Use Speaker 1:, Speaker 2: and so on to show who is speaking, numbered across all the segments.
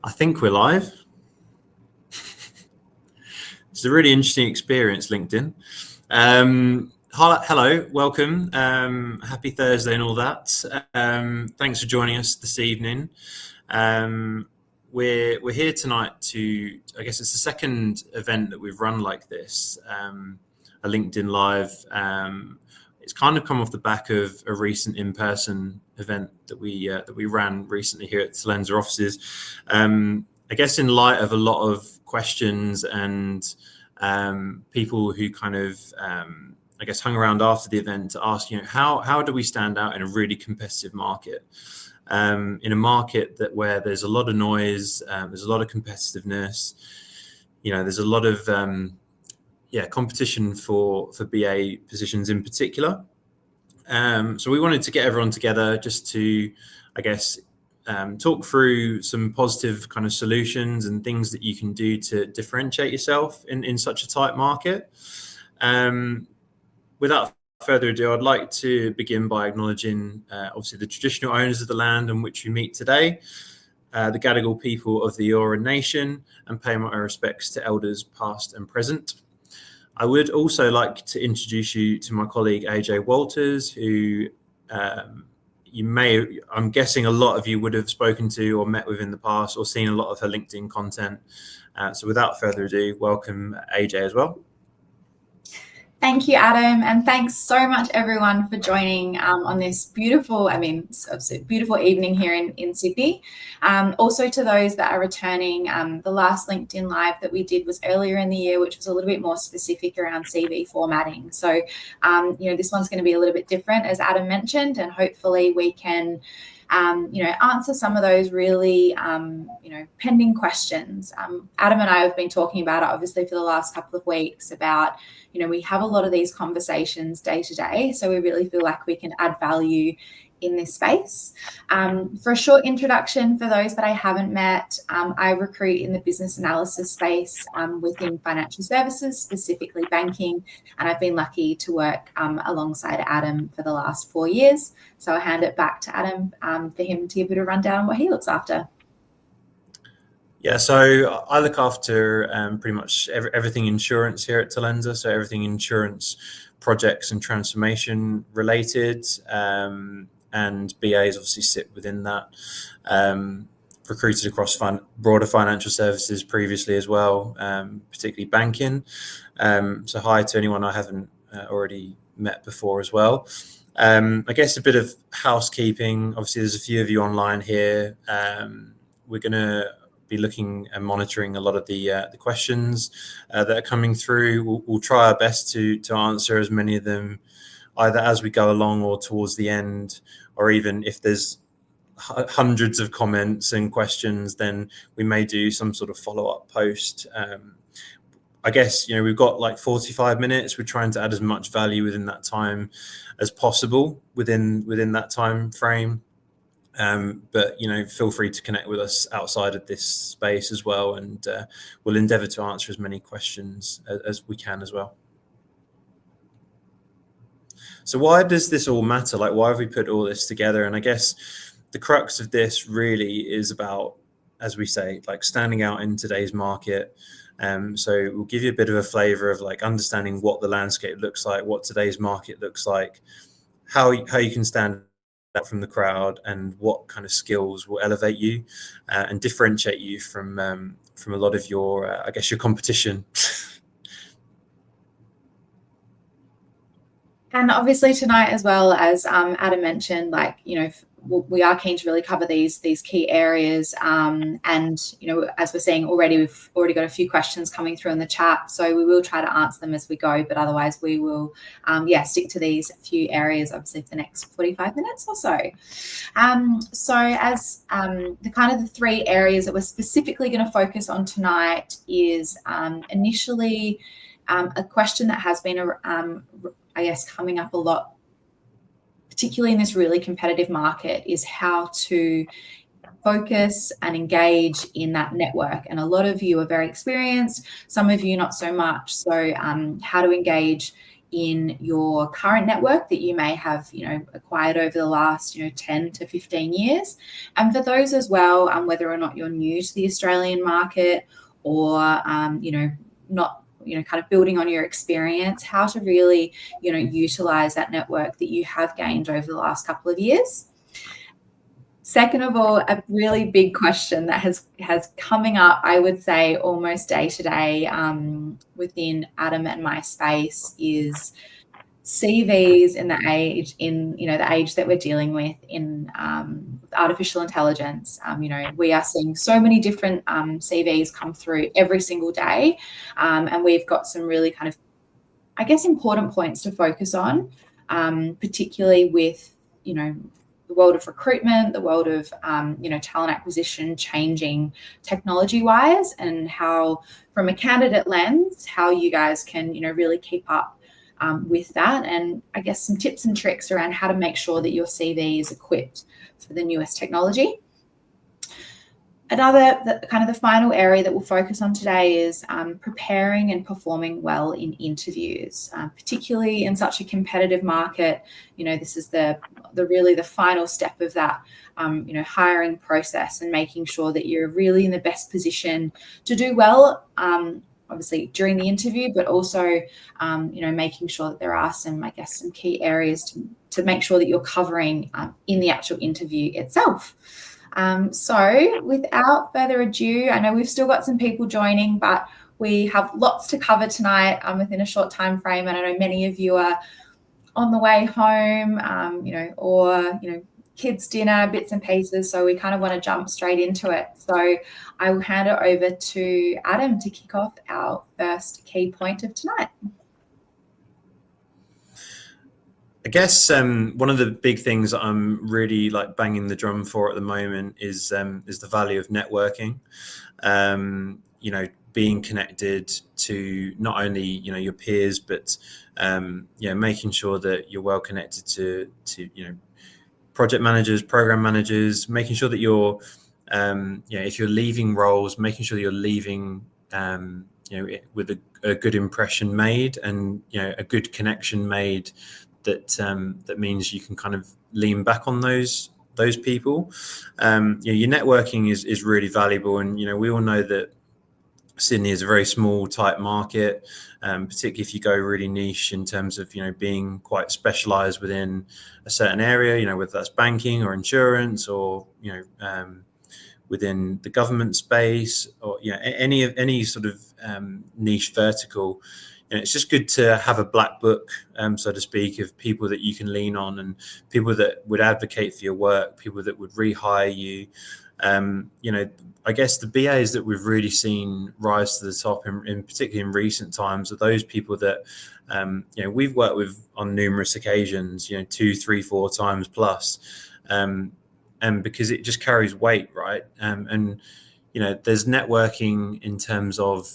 Speaker 1: I think we're live. It's a really interesting experience, LinkedIn. Hello, welcome. Happy Thursday and all that. Thanks for joining us this evening. We're here tonight to, I guess it's the second event that we've run like this, a LinkedIn Live. It's kind of come off the back of a recent in-person event that we ran recently here at Talenza offices. I guess in light of a lot of questions and people who kind of I guess hung around after the event to ask, how do we stand out in a really competitive market? In a market where there's a lot of noise, there's a lot of competitiveness, there's a lot of competition for BA positions in particular. So we wanted to get everyone together just to, I guess, talk through some positive kind of solutions and things that you can do to differentiate yourself in such a tight market. Without further ado, I'd like to begin by acknowledging obviously the traditional owners of the land on which we meet today, the Gadigal people of the Eora Nation, and pay my respects to elders past and present. I would also like to introduce you to my colleague AJ Walters, who I'm guessing a lot of you would have spoken to or met with in the past or seen a lot of her LinkedIn content. So without further ado, welcome AJ as well.
Speaker 2: Thank you, Adam, and thanks so much everyone for joining on this beautiful, beautiful evening here in Sydney. Also to those that are returning, the last LinkedIn Live that we did was earlier in the year, which was a little bit more specific around CV formatting. So, this one's going to be a little bit different, as Adam mentioned, and hopefully we can answer some of those really, pending questions. Adam and I have been talking about it, obviously, for the last couple of weeks about, we have a lot of these conversations day to day. So we really feel like we can add value in this space. For a short introduction, for those that I haven't met, I recruit in the business analysis space within financial services, specifically banking, and I've been lucky to work alongside Adam for the last 4 years. So I'll hand it back to Adam for him to give it a rundown on what he looks after.
Speaker 1: Yeah, so I look after pretty much everything insurance here at Talenza, so everything insurance projects and transformation related. And BAs obviously sit within that. Recruited across broader financial services previously as well, particularly banking. So hi to anyone I haven't already met before as well. I guess a bit of housekeeping. Obviously, there's a few of you online here. We're going to be looking and monitoring a lot of the questions that are coming through. We'll try our best to answer as many of them either as we go along or towards the end, or even if there's hundreds of comments and questions, then we may do some sort of follow-up post. I guess, we've got like 45 minutes. We're trying to add as much value within that time as possible within that time frame. But, feel free to connect with us outside of this space as well. And we'll endeavour to answer as many questions as we can as well. So why does this all matter? Like, why have we put all this together? And I guess the crux of this really is about, as we say, like standing out in today's market. So we'll give you a bit of a flavour of like understanding what the landscape looks like, what today's market looks like, how you can stand out from the crowd, and what kind of skills will elevate you and differentiate you from a lot of your, I guess, your competition.
Speaker 2: And obviously tonight, as well as Adam mentioned, we are keen to really cover these key areas. And, as we're seeing already, we've already got a few questions coming through in the chat. So we will try to answer them as we go. But otherwise, we will, stick to these few areas, obviously, for the next 45 minutes or so. So as the three areas that we're specifically going to focus on tonight is initially a question that has been coming up a lot, particularly in this really competitive market, is how to focus and engage in that network. And a lot of you are very experienced, some of you not so much. So how to engage in your current network that you may have, acquired over the last, 10 to 15 years. And for those as well, whether or not you're new to the Australian market or, not, kind of building on your experience, how to really, utilize that network that you have gained over the last couple of years. Second of all, a really big question that has coming up, I would say, almost day to day within Adam and my space is CVs in the age that we're dealing with in artificial intelligence. We are seeing so many different CVs come through every single day, and we've got some really kind of, I guess, important points to focus on, particularly with the world of recruitment, the world of talent acquisition changing technology-wise, and how, from a candidate lens, how you guys can really keep up with that, and I guess some tips and tricks around how to make sure that your CV is equipped for the newest technology. The final area that we'll focus on today is preparing and performing well in interviews, particularly in such a competitive market. This is the final step of that, hiring process, and making sure that you're really in the best position to do well, obviously during the interview, but also, making sure that there are some key areas to make sure that you're covering in the actual interview itself. So without further ado, I know we've still got some people joining, but we have lots to cover tonight within a short time frame. And I know many of you are on the way home, or kids' dinner, bits and pieces. So we kind of want to jump straight into it. So I will hand it over to Adam to kick off our first key point of tonight.
Speaker 1: I guess one of the big things that I'm really banging the drum for at the moment is the value of networking. Being connected to not only your peers, but making sure that you're well connected to project managers, program managers, making sure that you're if you're leaving roles, making sure that you're leaving with a good impression made, and a good connection made. That means you can kind of lean back on those people. Your networking is really valuable, and we all know that Sydney is a very small, tight market, particularly if you go really niche in terms of being quite specialised within a certain area. Whether that's banking or insurance, or within the government space, or any sort of niche vertical. It's just good to have a black book, so to speak, of people that you can lean on, and people that would advocate for your work, people that would rehire you. I guess the BAs that we've really seen rise to the top, in particularly in recent times, are those people that we've worked with on numerous occasions, 2, 3, 4 times plus, and because it just carries weight, right? And there's networking in terms of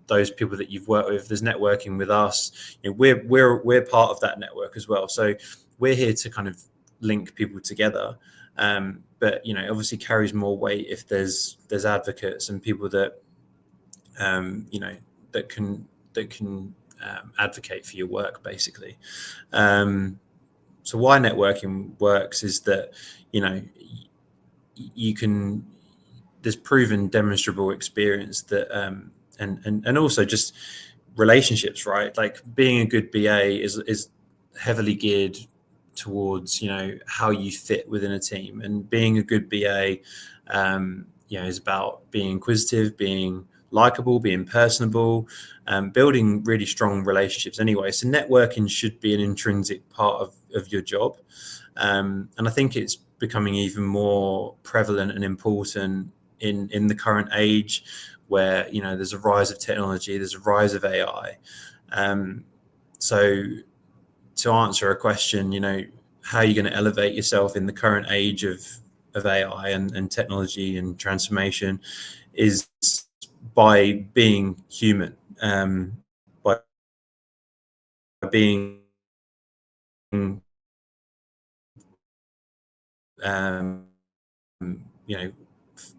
Speaker 1: those people that you've worked with. There's networking with us. We're part of that network as well. So we're here to kind of link people together. But obviously carries more weight if there's advocates and people that that can advocate for your work, basically. So why networking works is that you can. There's proven, demonstrable experience that and also just relationships, right? Like being a good BA is heavily geared towards how you fit within a team, and being a good BA is about being inquisitive, being likable, being personable, building really strong relationships anyway. So networking should be an intrinsic part of your job, and I think it's becoming even more prevalent and important in the current age, where there's a rise of technology, there's a rise of AI. So to answer a question, how are you going to elevate yourself in the current age of AI and technology and transformation, is by being human, by being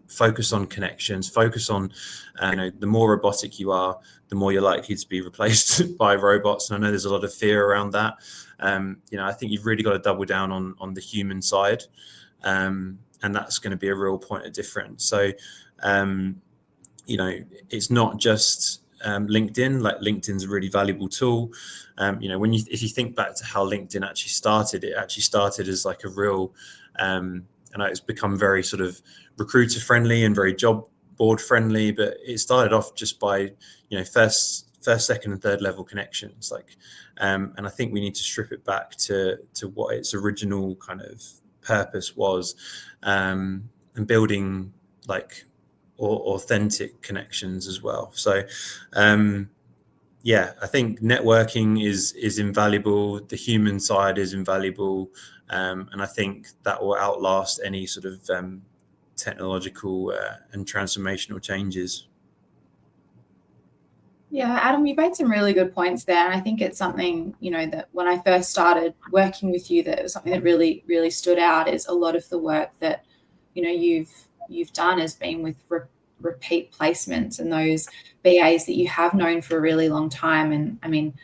Speaker 1: focus on connections, focus on, the more robotic you are, the more you're likely to be replaced by robots. And I know there's a lot of fear around that. I think you've really got to double down on the human side. And that's going to be a real point of difference. So, it's not just LinkedIn. Like, LinkedIn's a really valuable tool. If you think back to how LinkedIn actually started, it actually started as like a real, I know it's become very sort of recruiter friendly and very job board friendly, but it started off just by, first, second, and third level connections. And I think we need to strip it back to what its original kind of purpose was, and building or authentic connections as well. So, I think networking is invaluable. The human side is invaluable. And I think that will outlast any sort of technological and transformational changes.
Speaker 2: Yeah, Adam, you made some really good points there. And I think it's something, that when I first started working with you, that it was something that really, really stood out, is a lot of the work that, you've done has been with repeat placements and those BAs that you have known for a really long time. And I mean,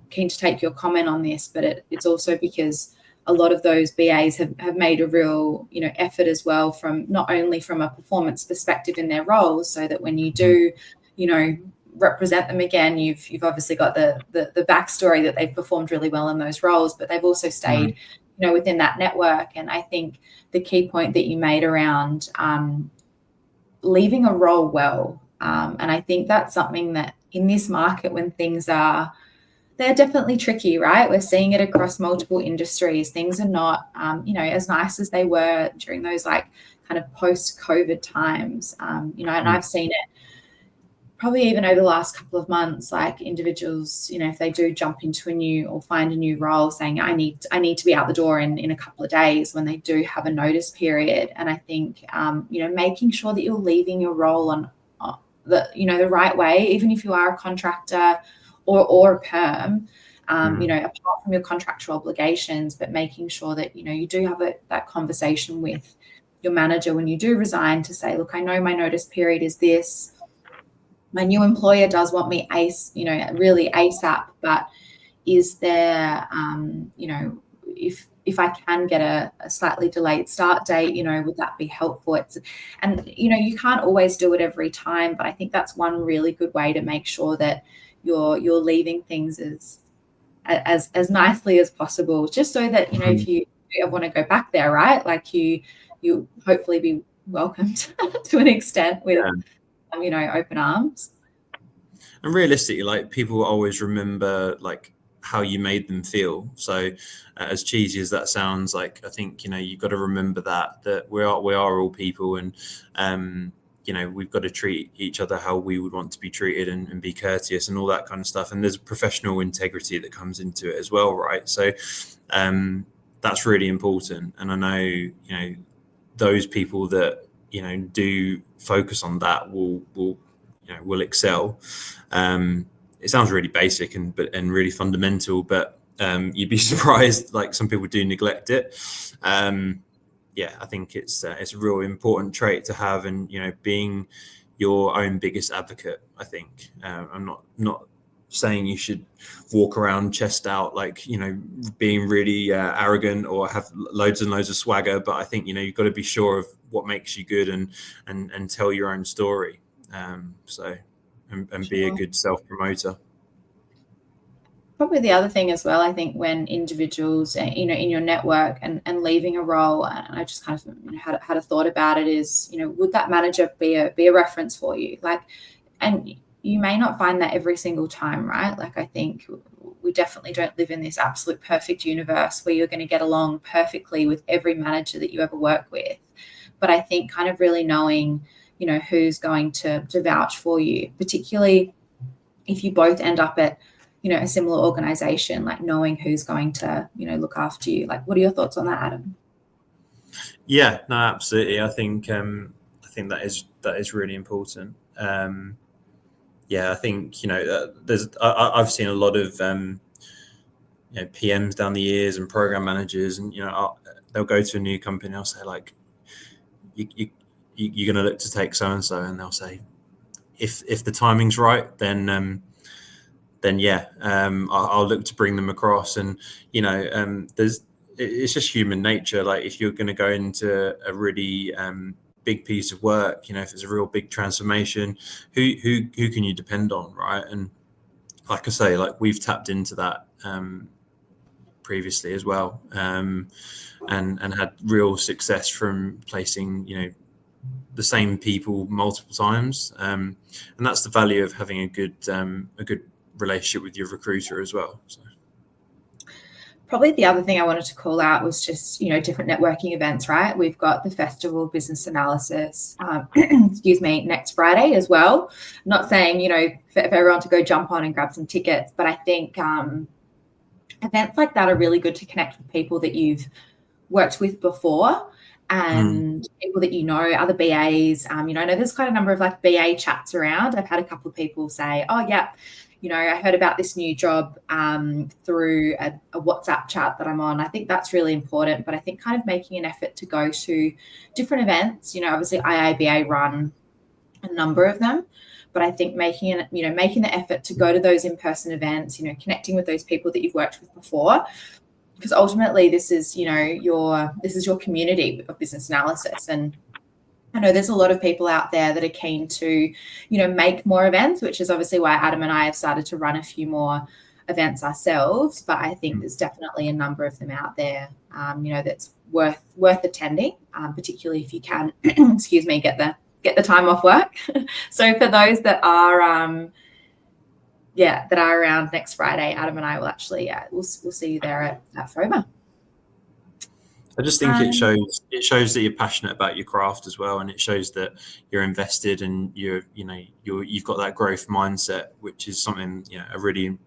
Speaker 2: keen to take your comment on this, but it's also because a lot of those BAs have made a real, effort as well, from not only from a performance perspective in their roles, so that when you do, represent them again, you've obviously got the backstory that they've performed really well in those roles, but they've also stayed, within that network. And I think the key point that you made around leaving a role well, and I think that's something that in this market, when things they're definitely tricky, right? We're seeing it across multiple industries. Things are not, as nice as they were during those kind of post-COVID times, and I've seen it probably even over the last couple of months, like individuals, if they do jump into a new or find a new role, saying I need to be out the door in a couple of days, when they do have a notice period. And I think, making sure that you're leaving your role on the right way, even if you are a contractor or a perm, apart from your contractual obligations, but making sure that, you do have that conversation with your manager when you do resign, to say, look, I know my notice period is this. My new employer does want me really ASAP, but is there, if I can get a slightly delayed start date, would that be helpful? You can't always do it every time, but I think that's one really good way to make sure that you're leaving things as nicely as possible, just so that, if you want to go back there, right? Like you hopefully be welcomed to an extent with, open arms.
Speaker 1: And realistically, people always remember how you made them feel. So as cheesy as that sounds, I think, you've got to remember that we are all people, and we've got to treat each other how we would want to be treated, and be courteous and all that kind of stuff. And there's professional integrity that comes into it as well, right? So that's really important. And I know, those people that, do focus on that will excel. It sounds really basic and really fundamental, but you'd be surprised. Some people do neglect it. I think it's a real important trait to have, and being your own biggest advocate. I think I'm not saying you should walk around chest out, being really arrogant or have loads and loads of swagger, but I think you've got to be sure of what makes you good, and tell your own story. And be a good self-promoter.
Speaker 2: Probably the other thing as well, I think, when individuals, in your network and leaving a role, and I just kind of had a thought about it, is, would that manager be a reference for you? And you may not find that every single time, right? I think we definitely don't live in this absolute perfect universe where you're going to get along perfectly with every manager that you ever work with. But I think kind of really knowing, who's going to vouch for you, particularly if you both end up at, a similar organization, knowing who's going to, look after you. What are your thoughts on that, Adam?
Speaker 1: Yeah, no, absolutely. I think that is really important. I think, I've seen a lot of, PMs down the years and program managers, and, they'll go to a new company and they'll say, you're going to look to take so and so, and they'll say, if the timing's right, then yeah, I'll look to bring them across. And it's just human nature. Like, if you're going to go into a really big piece of work, if it's a real big transformation, who can you depend on, right? And like I say, like, we've tapped into that previously as well, and had real success from placing the same people multiple times, and that's the value of having a good relationship with your recruiter as well. So
Speaker 2: probably the other thing I wanted to call out was just, different networking events, right? We've got the Festival of Business Analysis, next Friday as well. I'm not saying, for everyone to go jump on and grab some tickets, but I think events like that are really good to connect with people that you've worked with before, and people that other BAs. I know there's quite a number of like BA chats around. I've had a couple of people say, oh, yeah, I heard about this new job through a WhatsApp chat that I'm on. I think that's really important, but I think kind of making an effort to go to different events. Obviously IIBA run a number of them, but I think making the effort to go to those in-person events, connecting with those people that you've worked with before, because ultimately this is your community of business analysis. And I know there's a lot of people out there that are keen to, make more events, which is obviously why Adam and I have started to run a few more events ourselves. But I think there's definitely a number of them out there, that's worth attending, particularly if you can, get the time off work. So for those that are, that are around next Friday, Adam and I will actually, we'll see you there at FOMA.
Speaker 1: I just think it shows that you're passionate about your craft as well, and it shows that you're invested and you've got that growth mindset, which is something, a really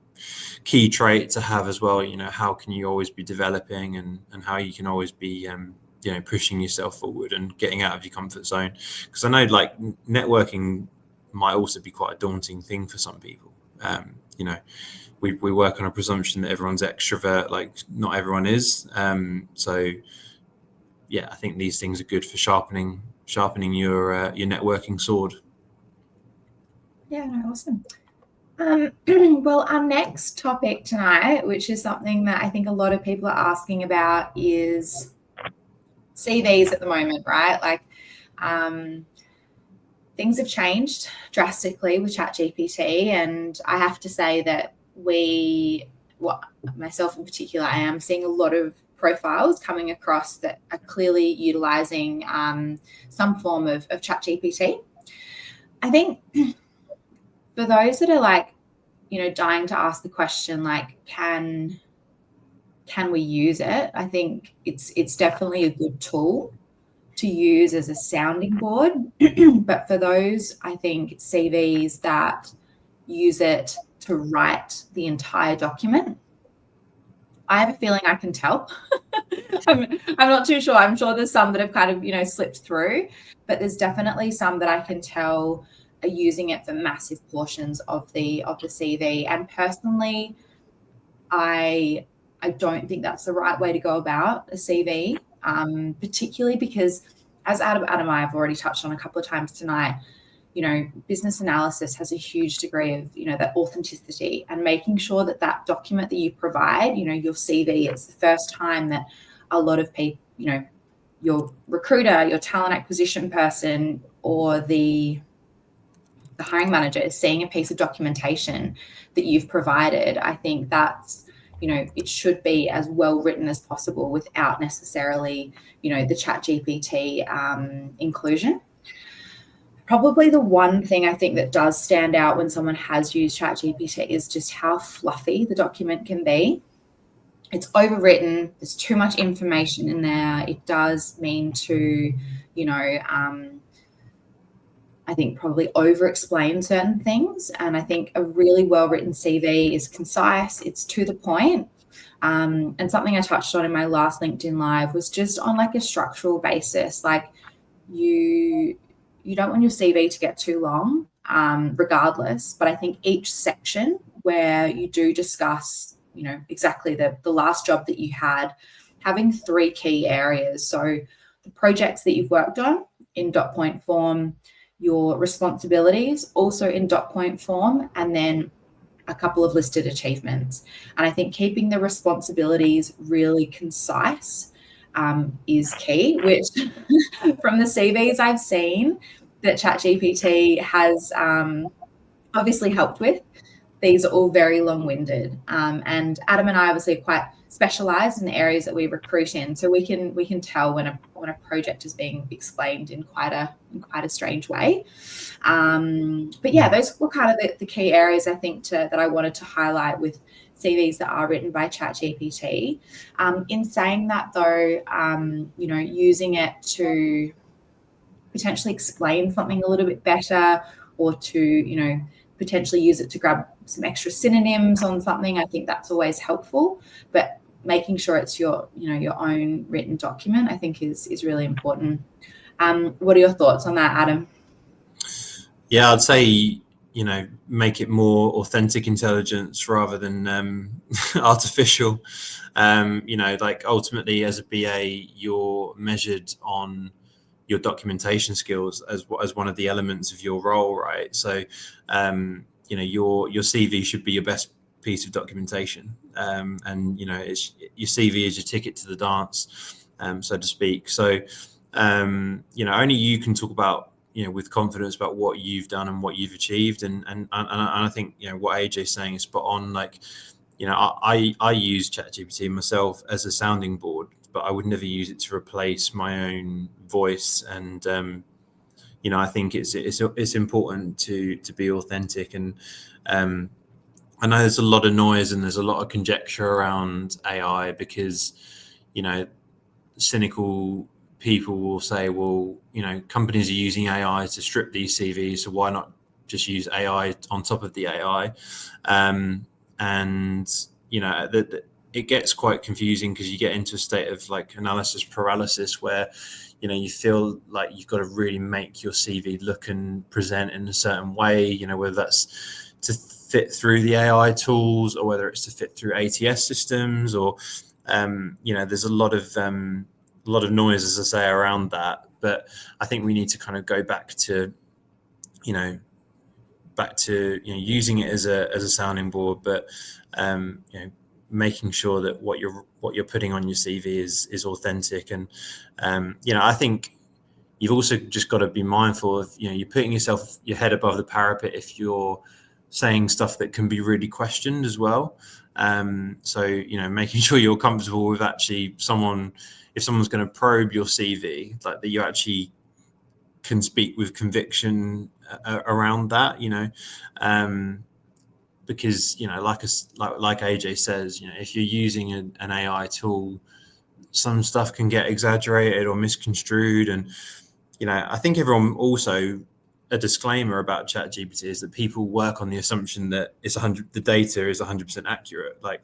Speaker 1: key trait to have as well. How can you always be developing, and how you can always be pushing yourself forward and getting out of your comfort zone. Because I know, like, networking might also be quite a daunting thing for some people. We work on a presumption that everyone's extrovert. Like, not everyone is. So yeah, I think these things are good for sharpening your networking sword.
Speaker 2: Yeah, no, awesome. Well, our next topic tonight, which is something that I think a lot of people are asking about, is CVs at the moment, right? Like, things have changed drastically with ChatGPT, and I have to say that myself in particular, I am seeing a lot of profiles coming across that are clearly utilizing some form of ChatGPT. I think for those that are like, dying to ask the question, like, can we use it? I think it's definitely a good tool to use as a sounding board. But for those, I think, CVs that use it to write the entire document, I have a feeling I can tell. I'm not too sure. I'm sure there's some that have kind of, slipped through, but there's definitely some that I can tell are using it for massive portions of the CV. And personally, I don't think that's the right way to go about a CV, particularly because, as Adam and I have already touched on a couple of times tonight, business analysis has a huge degree of, that authenticity, and making sure that document that you provide, your CV, it's the first time that a lot of people, your recruiter, your talent acquisition person, or the hiring manager is seeing a piece of documentation that you've provided. I think that's, it should be as well written as possible without necessarily, the ChatGPT inclusion. Probably the one thing I think that does stand out when someone has used ChatGPT is just how fluffy the document can be. It's overwritten. There's too much information in there. It does mean to, I think probably over-explain certain things. And I think a really well-written CV is concise. It's to the point. And something I touched on in my last LinkedIn Live was just on like a structural basis. Like, you don't want your CV to get too long, regardless. But I think each section where you do discuss, exactly the last job that you had, having 3 key areas. So the projects that you've worked on, in dot point form, your responsibilities also in dot point form, and then a couple of listed achievements. And I think keeping the responsibilities really concise is key, which from the CVs I've seen that ChatGPT has obviously helped with, these are all very long-winded. And Adam and I obviously are quite specialized in the areas that we recruit in, so we can tell when a project is being explained in quite a strange way. But yeah, those were kind of the key areas I think that I wanted to highlight with CVs that are written by ChatGPT. In saying that though, using it to potentially explain something a little bit better, or to, potentially use it to grab some extra synonyms on something, I think that's always helpful. But making sure it's your own written document, I think is really important. What are your thoughts on that, Adam?
Speaker 1: Yeah, I'd say, make it more authentic intelligence rather than artificial. Like ultimately as a BA, you're measured on your documentation skills as one of the elements of your role, right? So, your CV should be your best piece of documentation, and it's your CV is your ticket to the dance, so to speak. So, only you can talk about with confidence about what you've done and what you've achieved, and I think what AJ's saying is spot on. Like, I use ChatGPT myself as a sounding board, but I would never use it to replace my own voice. And I think it's important to be authentic. And I know there's a lot of noise and there's a lot of conjecture around AI because cynical people will say, well, companies are using AI to strip these CVs, so why not just use AI on top of the AI? And it gets quite confusing because you get into a state of like analysis paralysis where you feel like you've got to really make your CV look and present in a certain way, whether that's to fit through the AI tools or whether it's to fit through ATS systems, or there's a lot of noise, as I say, around that. But I think we need to kind of go back to using it as a sounding board, but making sure that what you're putting on your CV is authentic. And I think you've also just got to be mindful of you're putting your head above the parapet if you're saying stuff that can be really questioned as well. So making sure you're comfortable with actually if someone's going to probe your CV, like that you actually can speak with conviction around that, because like AJ says, if you're using an AI tool, some stuff can get exaggerated or misconstrued. And I think everyone also, a disclaimer about ChatGPT is that people work on the assumption that the data is 100% accurate. Like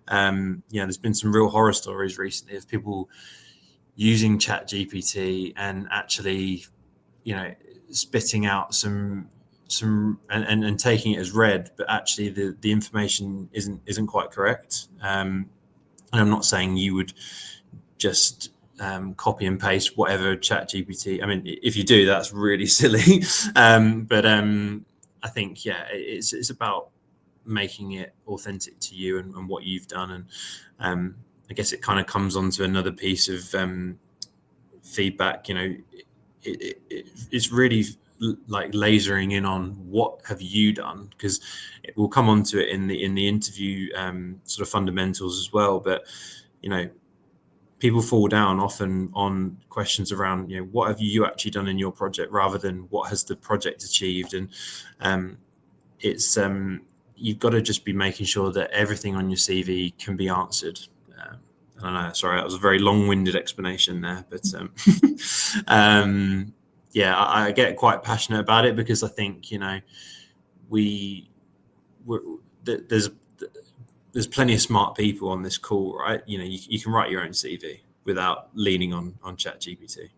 Speaker 1: there's been some real horror stories recently of people using ChatGPT and actually spitting out some and taking it as read, but actually the information isn't quite correct. And I'm not saying you would just copy and paste whatever ChatGPT. I mean, if you do, that's really silly. But I think it's about making it authentic to you and what you've done. And I guess it kind of comes on to another piece of feedback. It's really like lasering in on what have you done, because it will come onto it in the interview sort of fundamentals as well. But people fall down often on questions around what have you actually done in your project rather than what has the project achieved. And it's you've got to just be making sure that everything on your CV can be answered. I don't know, sorry, that was a very long-winded explanation there, but I get quite passionate about it because I think there's plenty of smart people on this call, right? You can write your own CV without leaning on ChatGPT.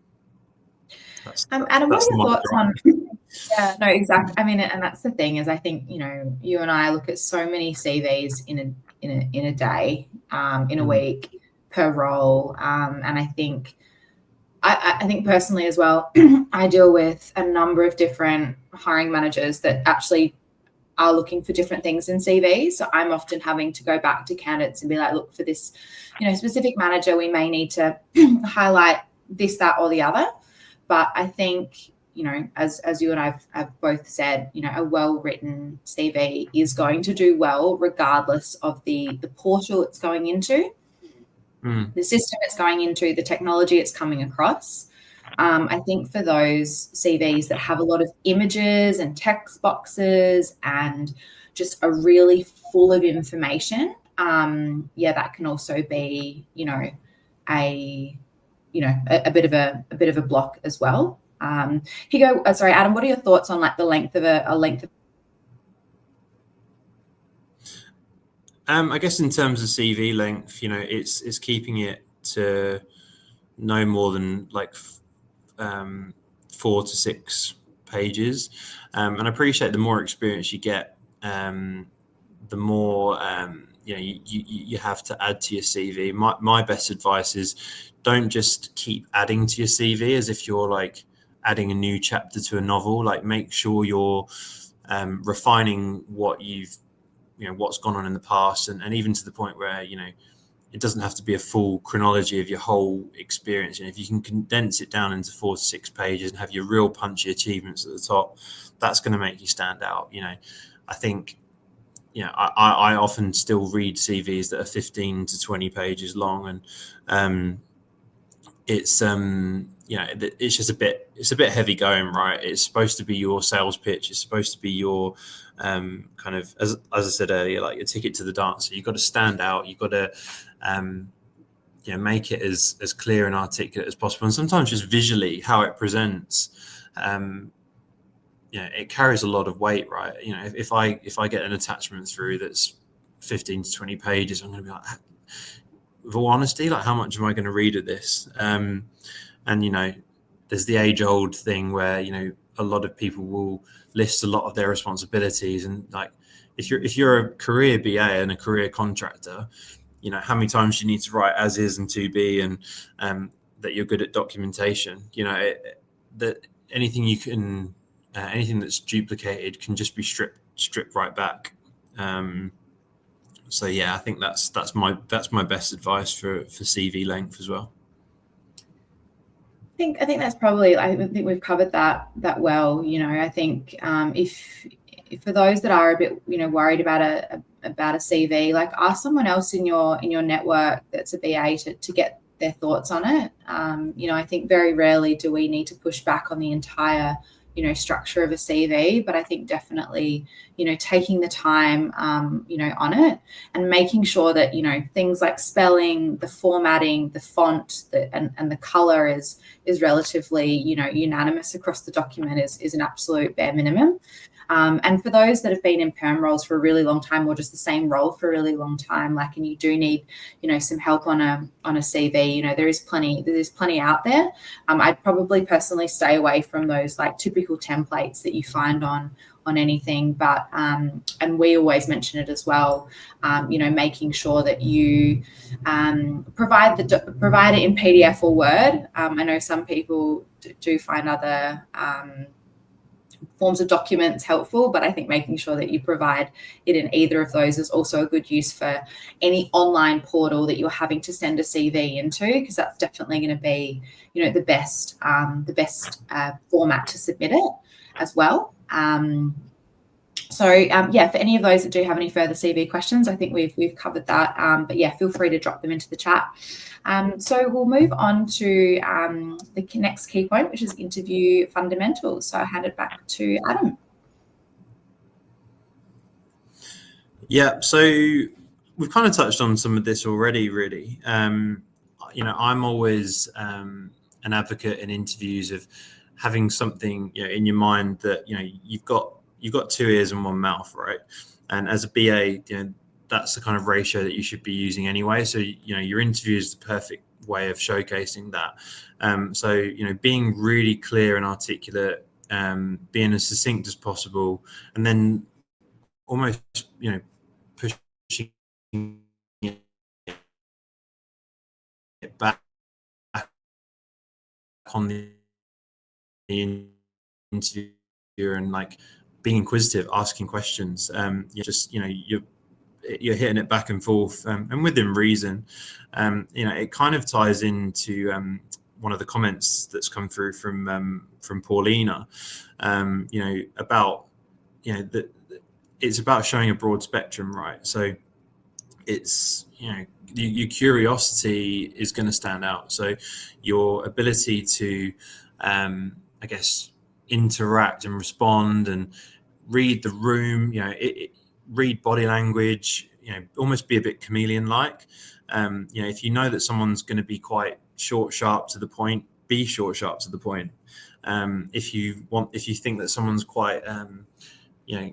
Speaker 2: Adam, what are your thoughts on? Yeah, no, exactly. I mean, and that's the thing is, I think you and I look at so many CVs in a day, in a week per role, and I think I think personally as well, I deal with a number of different hiring managers that actually are looking for different things in CVs. So I'm often having to go back to candidates and be like, look, for this, specific manager, we may need to highlight this, that, or the other. But I think, as you and I've both said, a well-written CV is going to do well regardless of the portal it's going into, the system it's going into, the technology it's coming across. I think for those CVs that have a lot of images and text boxes and just are really full of information, that can also be, a bit of a block as well. Sorry, Adam, what are your thoughts on like the length of a length of?
Speaker 1: I guess in terms of CV length, it's keeping it to no more than like 4 to 6 pages, and I appreciate the more experience you get, the more you have to add to your CV. My best advice is don't just keep adding to your CV as if you're like adding a new chapter to a novel. Like make sure you're refining what what's gone on in the past, and even to the point where it doesn't have to be a full chronology of your whole experience. And if you can condense it down into 4 to 6 pages and have your real punchy achievements at the top, that's going to make you stand out. I think I often still read CVs that are 15 to 20 pages long, and it's it's just a bit heavy going, right? It's supposed to be your sales pitch. It's supposed to be your kind of, as I said earlier, like your ticket to the dance. So you've got to stand out. You've got to make it as clear and articulate as possible. And sometimes just visually how it presents, it carries a lot of weight, right? If I get an attachment through that's 15 to 20 pages, I'm going to be like, with all honesty, like how much am I going to read of this? And there's the age-old thing where a lot of people will list a lot of their responsibilities, and like if you're a career BA and a career contractor, how many times you need to write as is and to be, and that you're good at documentation. That anything you can, anything that's duplicated can just be stripped right back. So yeah, I think that's my best advice for CV length as well.
Speaker 2: I think that's probably, I think we've covered that well. I think if for those that are a bit worried about a CV, like ask someone else in your network that's a BA to get their thoughts on it. I think very rarely do we need to push back on the entire structure of a CV, but I think definitely taking the time on it and making sure that things like spelling, the formatting, the font, and the color is relatively unanimous across the document is an absolute bare minimum. And for those that have been in perm roles for a really long time, or just the same role for a really long time, and you do need, some help on a CV, there's plenty out there. I'd probably personally stay away from those like typical templates that you find on anything, but and we always mention it as well, making sure that you provide it in PDF or Word. I know some people do find other forms of documents helpful, but I think making sure that you provide it in either of those is also a good use for any online portal that you're having to send a CV into, because that's definitely going to be the best format to submit it as well. For any of those that do have any further CV questions, I think we've covered that. But yeah, feel free to drop them into the chat. So we'll move on to the next key point, which is interview fundamentals. So I'll hand it back to Adam.
Speaker 1: Yeah, so we've kind of touched on some of this already, really. I'm always an advocate in interviews of having something in your mind that you've got 2 ears and 1 mouth, right? And as a BA, that's the kind of ratio that you should be using anyway. So your interview is the perfect way of showcasing that. So being really clear and articulate, being as succinct as possible, and then almost pushing it back on the interview and like being inquisitive, asking questions. You're hitting it back and forth, and within reason. It kind of ties into one of the comments that's come through from Paulina. About that it's about showing a broad spectrum, right? So it's your curiosity is going to stand out. So your ability to, I guess, interact and respond and read the room, read body language, almost be a bit chameleon-like. If you know that someone's going to be quite short, sharp to the point, be short, sharp to the point. If you think that someone's quite,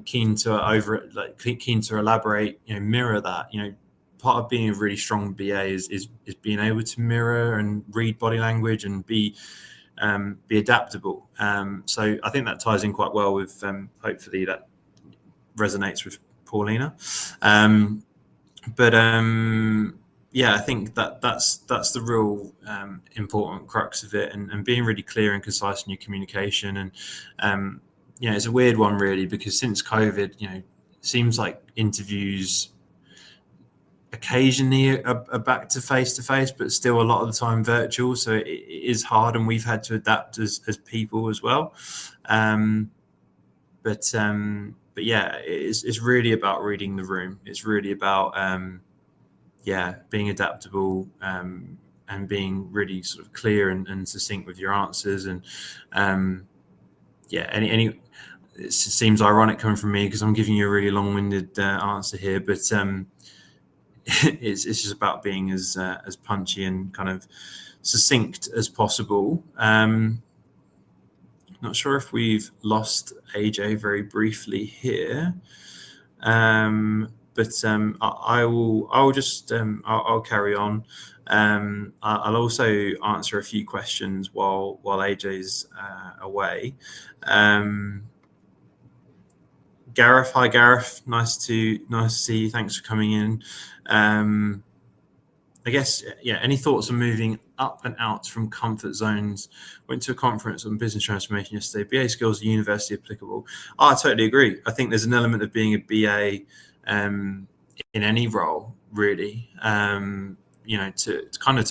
Speaker 1: keen to elaborate, mirror that. Part of being a really strong BA is being able to mirror and read body language and be adaptable. So I think that ties in quite well with, hopefully that resonates with Paulina. I think that's the real important crux of it, and being really clear and concise in your communication. And it's a weird one really, because since COVID, it seems like interviews occasionally are back to face, but still a lot of the time virtual. So it is hard, and we've had to adapt as people as well. But yeah, it's really about reading the room. It's really about being adaptable, and being really sort of clear and succinct with your answers. And it seems ironic coming from me because I'm giving you a really long-winded answer here, but it's just about being as punchy and kind of succinct as possible. Not sure if we've lost AJ very briefly here, but I'll carry on. I'll also answer a few questions while AJ's away. Gareth, hi Gareth, nice to see you. Thanks for coming in. I guess, any thoughts on moving up and out from comfort zones? Went to a conference on business transformation yesterday. BA skills are universally applicable. I totally agree. I think there's an element of being a BA in any role, really. To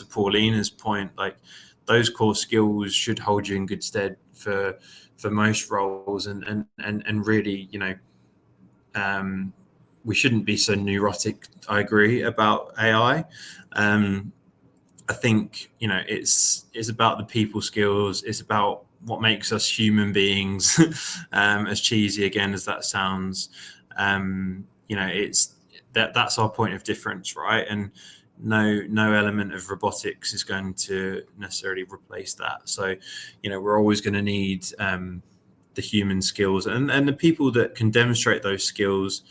Speaker 1: Paulina's point, like those core skills should hold you in good stead for most roles, and really, we shouldn't be so neurotic. I agree about AI. I think it's about the people skills. It's about what makes us human beings. As cheesy again as that sounds, it's that's our point of difference, right? And no element of robotics is going to necessarily replace that. So we're always going to need the human skills, and the people that can demonstrate those skills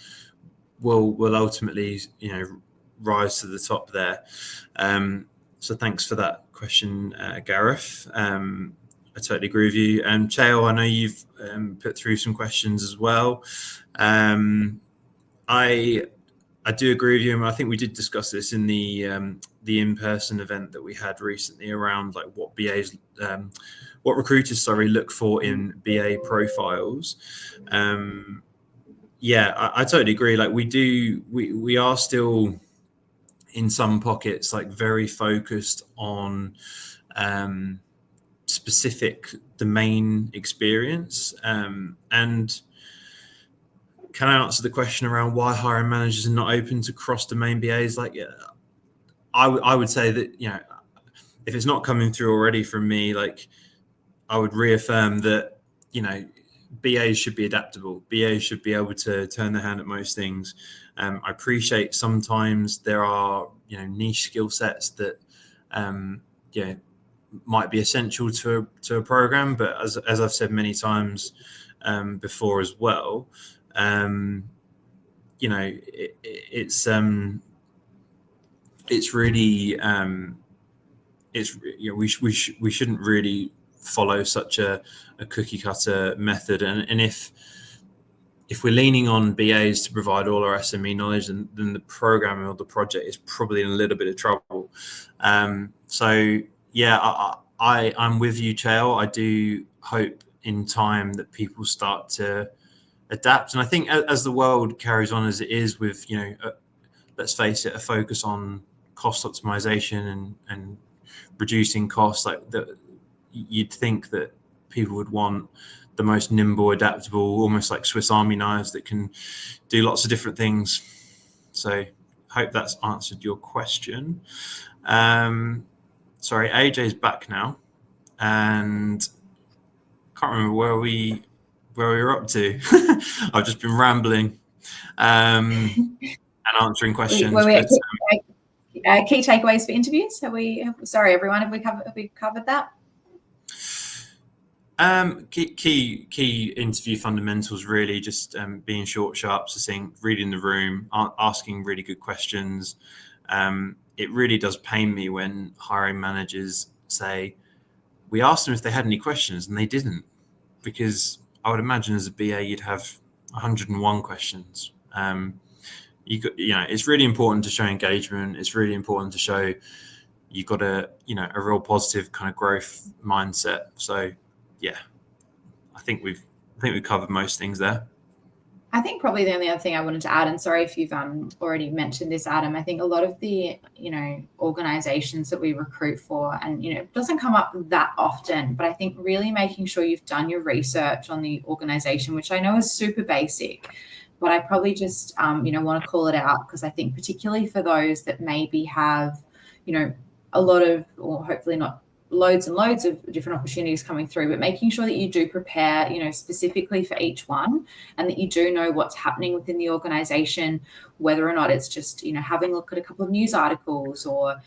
Speaker 1: will ultimately rise to the top there. So thanks for that question, Gareth. I totally agree with you. Cheo, I know you've put through some questions as well. I do agree with you, and I think we did discuss this in the in-person event that we had recently around like what recruiters look for in BA profiles. I totally agree. Like we are still in some pockets like very focused on specific domain experience. And can I answer the question around why hiring managers are not open to cross-domain BAs? I would say that if it's not coming through already from me, like I would reaffirm that BAs should be adaptable. BAs should be able to turn their hand at most things. I appreciate sometimes there are niche skill sets that might be essential to a program, but as I've said many times before as well, it's really we shouldn't really follow such a cookie cutter method, and if we're leaning on BAs to provide all our SME knowledge, then the program or the project is probably in a little bit of trouble. I'm with you, Chael. I do hope in time that people start to adapt, and I think as the world carries on as it is, with let's face it, a focus on cost optimization and reducing costs, like that, you'd think that people would want the most nimble, adaptable, almost like Swiss Army knives that can do lots of different things. So hope that's answered your question. Sorry, AJ's back now, and can't remember where we were up to. I've just been rambling and answering questions.
Speaker 2: Were we
Speaker 1: But
Speaker 2: key takeaways for interviews? Sorry, everyone, have we covered that?
Speaker 1: Key interview fundamentals, really just being short, sharp, succinct, reading the room, asking really good questions. It really does pain me when hiring managers say, we asked them if they had any questions and they didn't, because I would imagine as a BA you'd have 101 questions. It's really important to show engagement. It's really important to show you've got a real positive kind of growth mindset. So yeah, I think we've covered most things there.
Speaker 2: I think probably the only other thing I wanted to add, and sorry if you've already mentioned this, Adam, I think a lot of the, organizations that we recruit for, and, it doesn't come up that often, but I think really making sure you've done your research on the organization, which I know is super basic, but I probably just, want to call it out, because I think particularly for those that maybe have, a lot of, or hopefully not loads and loads of different opportunities coming through, but making sure that you do prepare, specifically for each one, and that you do know what's happening within the organization, whether or not it's just, having a look at a couple of news articles, or,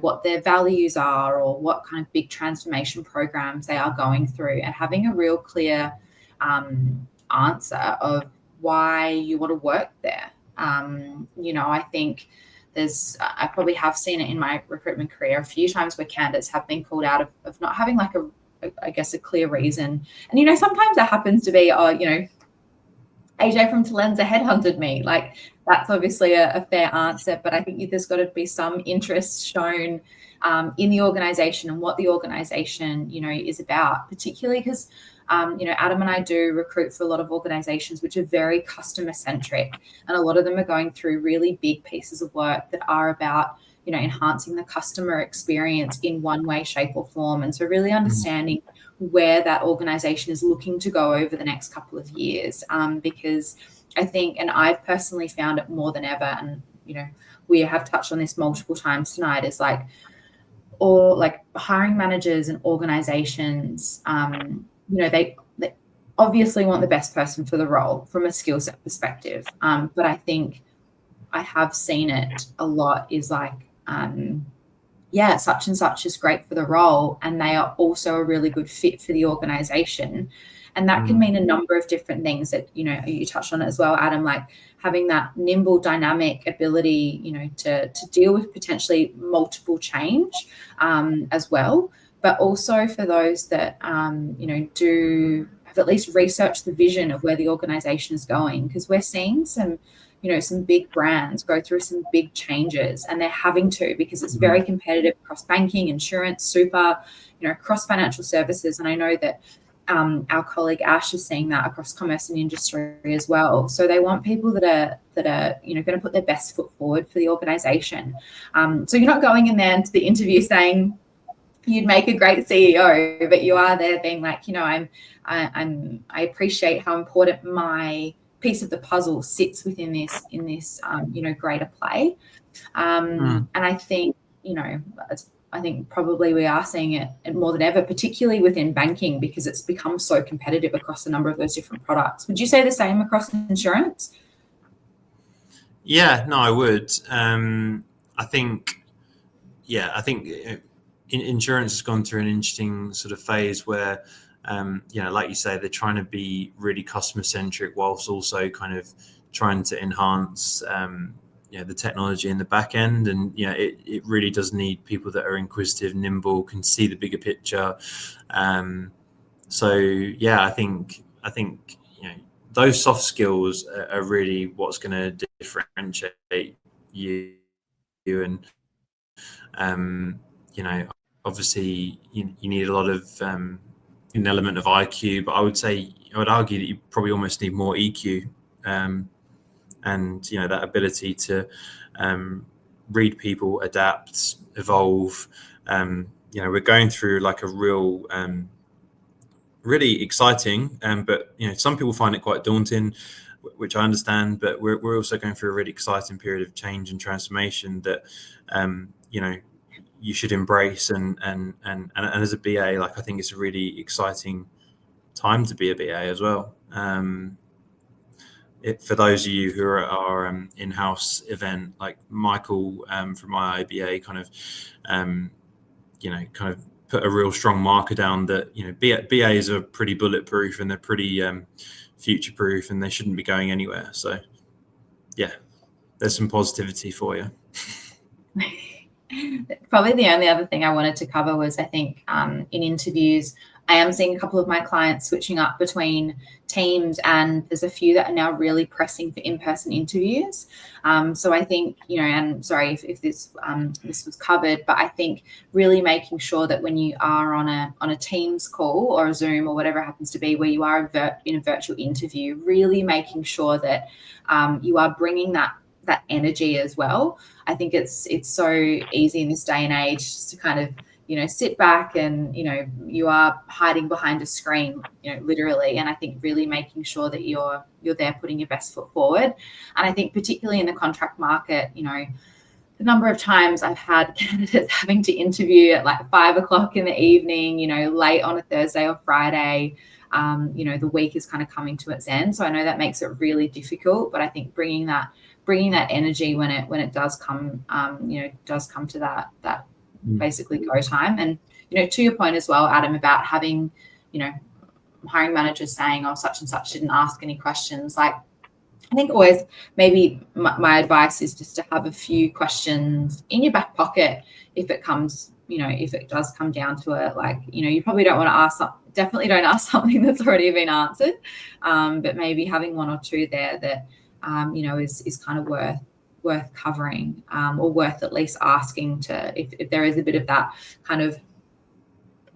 Speaker 2: what their values are, or what kind of big transformation programs they are going through, and having a real clear answer of why you want to work there. I think I probably have seen it in my recruitment career a few times where candidates have been called out of not having like a clear reason. And, sometimes that happens to be, AJ from Talenza headhunted me. Like, that's obviously a fair answer, but I think there's got to be some interest shown in the organization and what the organization, is about, particularly because Adam and I do recruit for a lot of organizations which are very customer centric, and a lot of them are going through really big pieces of work that are about, enhancing the customer experience in one way, shape, or form. And so really understanding where that organization is looking to go over the next couple of years, because I think, and I've personally found it more than ever, and we have touched on this multiple times tonight, is like hiring managers and organizations, they obviously want the best person for the role from a skill set perspective. But I think I have seen it a lot is like, such and such is great for the role, and they are also a really good fit for the organization. And that can mean a number of different things that, you touched on it as well, Adam, like having that nimble, dynamic ability, to deal with potentially multiple change as well. But also for those that, do have at least researched the vision of where the organization is going, because we're seeing some big brands go through some big changes, and they're having to, because it's very competitive across banking, insurance, super, across financial services. And I know that our colleague Ash is seeing that across commerce and industry as well. So they want people that are going to put their best foot forward for the organization. So you're not going in there into the interview saying you'd make a great CEO, but you are there being like, I appreciate how important my piece of the puzzle sits within this greater play. And I think, I think probably we are seeing it more than ever, particularly within banking, because it's become so competitive across a number of those different products. Would you say the same across insurance?
Speaker 1: Yeah, no, I would. I think insurance has gone through an interesting sort of phase where, like you say, they're trying to be really customer centric whilst also kind of trying to enhance, the technology in the back end. And, it really does need people that are inquisitive, nimble, can see the bigger picture. I think, those soft skills are really what's going to differentiate you. And, obviously you need a lot of an element of IQ, but I would argue that you probably almost need more EQ, and that ability to read people, adapt, evolve. We're going through like a real really exciting, but some people find it quite daunting, which I understand. But we're also going through a really exciting period of change and transformation that you should embrace. And as a BA, like I think it's a really exciting time to be a BA as well. For those of you who are at our in-house event, like Michael from my IBA kind of put a real strong marker down that BAs are pretty bulletproof and they're pretty future-proof and they shouldn't be going anywhere. So yeah, there's some positivity for you.
Speaker 2: Probably the only other thing I wanted to cover was, I think in interviews, I am seeing a couple of my clients switching up between teams, and there's a few that are now really pressing for in-person interviews. So I think, and sorry if this was covered, but I think really making sure that when you are on a Teams call or a Zoom or whatever it happens to be, where you are in a virtual interview, really making sure that you are bringing that energy as well. I think it's so easy in this day and age just to kind of sit back and you are hiding behind a screen, literally. And I think really making sure that you're there putting your best foot forward. And I think particularly in the contract market, the number of times I've had candidates having to interview at like 5 o'clock in the evening, late on a Thursday or Friday. The week is kind of coming to its end, so I know that makes it really difficult. But I think bringing that energy when it does come, to that basically go time. And to your point as well, Adam, about having hiring managers saying, oh, such and such didn't ask any questions. Like, I think always maybe my advice is just to have a few questions in your back pocket if it comes, if it does come down to it. Like, you probably don't want to ask definitely don't ask something that's already been answered, but maybe having one or two there that is kind of worth covering, or worth at least asking to, if there is a bit of that kind of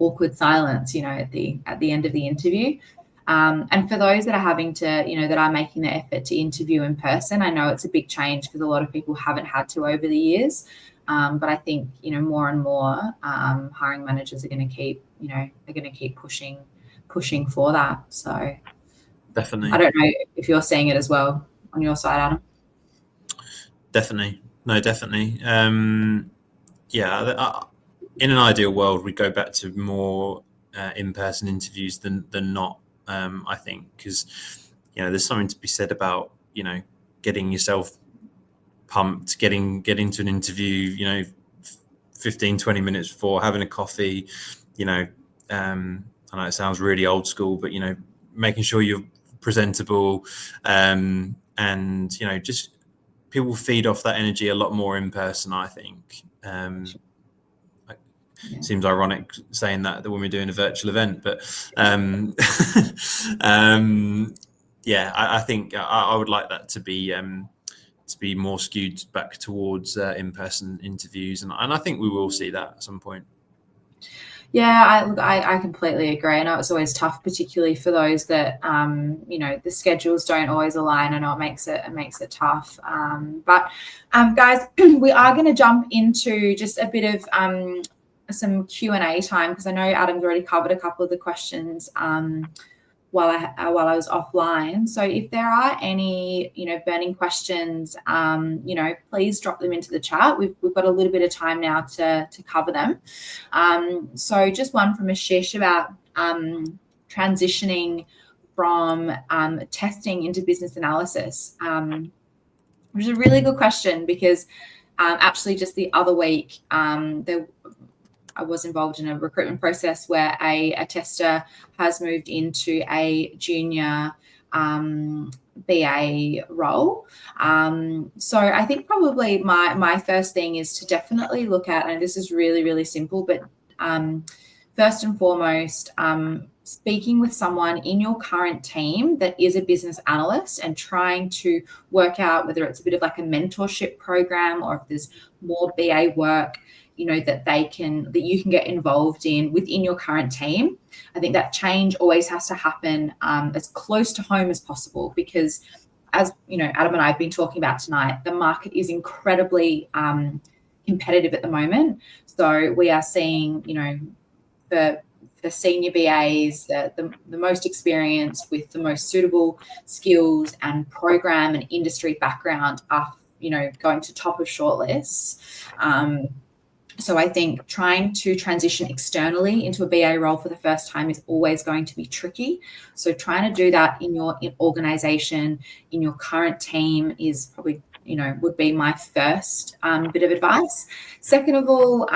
Speaker 2: awkward silence, at the end of the interview. And for those that are having to, that are making the effort to interview in person, I know it's a big change because a lot of people haven't had to over the years. But I think, more and more hiring managers are going to keep pushing for that. So
Speaker 1: definitely.
Speaker 2: I don't know if you're seeing it as well on your side, Adam.
Speaker 1: Definitely. No, definitely. In an ideal world, we go back to more in-person interviews than not, I think, because, there's something to be said about, getting yourself pumped, getting to an interview, 15, 20 minutes before, having a coffee, I know it sounds really old school, but, making sure you're presentable, and, just people feed off that energy a lot more in person, I think. Seems ironic saying that when we're doing a virtual event, but I think I would like that to be more skewed back towards in-person interviews, and I think we will see that at some point.
Speaker 2: Yeah, I completely agree. I know it's always tough, particularly for those that the schedules don't always align. I know it makes it tough. But guys, we are going to jump into just a bit of some Q&A time, because I know Adam's already covered a couple of the questions while I was offline. So if there are any burning questions, please drop them into the chat. We've got a little bit of time now to cover them. So just one from Ashish about transitioning from testing into business analysis, which is a really good question, because actually just the other week I was involved in a recruitment process where a tester has moved into a junior BA role. So I think probably my first thing is to definitely look at, and this is really, really simple, but first and foremost, speaking with someone in your current team that is a business analyst and trying to work out whether it's a bit of like a mentorship program or if there's more BA work, that you can get involved in within your current team. I think that change always has to happen as close to home as possible, because as Adam and I have been talking about tonight, the market is incredibly competitive at the moment. So we are seeing, the senior BAs, the most experienced with the most suitable skills and program and industry background are, going to top of shortlists. So I think trying to transition externally into a BA role for the first time is always going to be tricky. So trying to do that in your organization, in your current team, is probably, would be my first bit of advice. Second of all,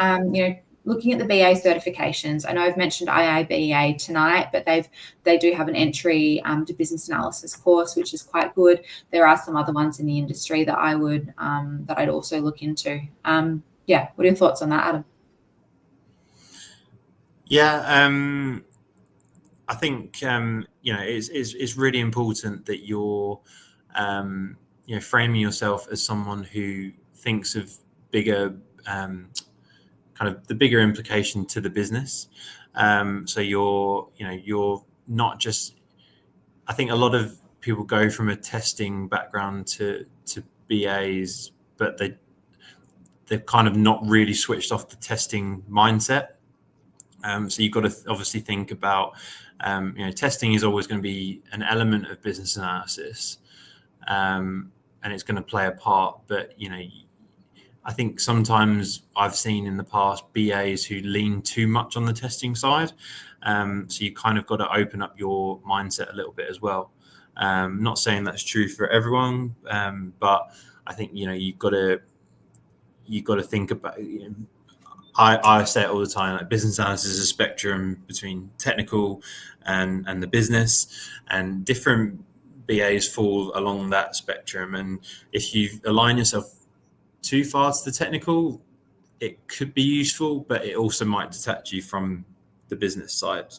Speaker 2: looking at the BA certifications. I know I've mentioned IIBA tonight, but they do have an entry to business analysis course, which is quite good. There are some other ones in the industry that I'd also look into. Yeah, what are your thoughts on that, Adam?
Speaker 1: Yeah, I think it's really important that you're framing yourself as someone who thinks of bigger kind of the bigger implication to the business. So you're not just. I think a lot of people go from a testing background to BAs, but they've kind of not really switched off the testing mindset. So you've got to obviously think about, testing is always going to be an element of business analysis, and it's going to play a part. But I think sometimes I've seen in the past BAs who lean too much on the testing side. So you kind of got to open up your mindset a little bit as well. Not saying that's true for everyone, but I think you've got to think about. I say it all the time. Like, business analysis is a spectrum between technical and the business, and different BAs fall along that spectrum. And if you align yourself too far to the technical, it could be useful, but it also might detach you from the business side.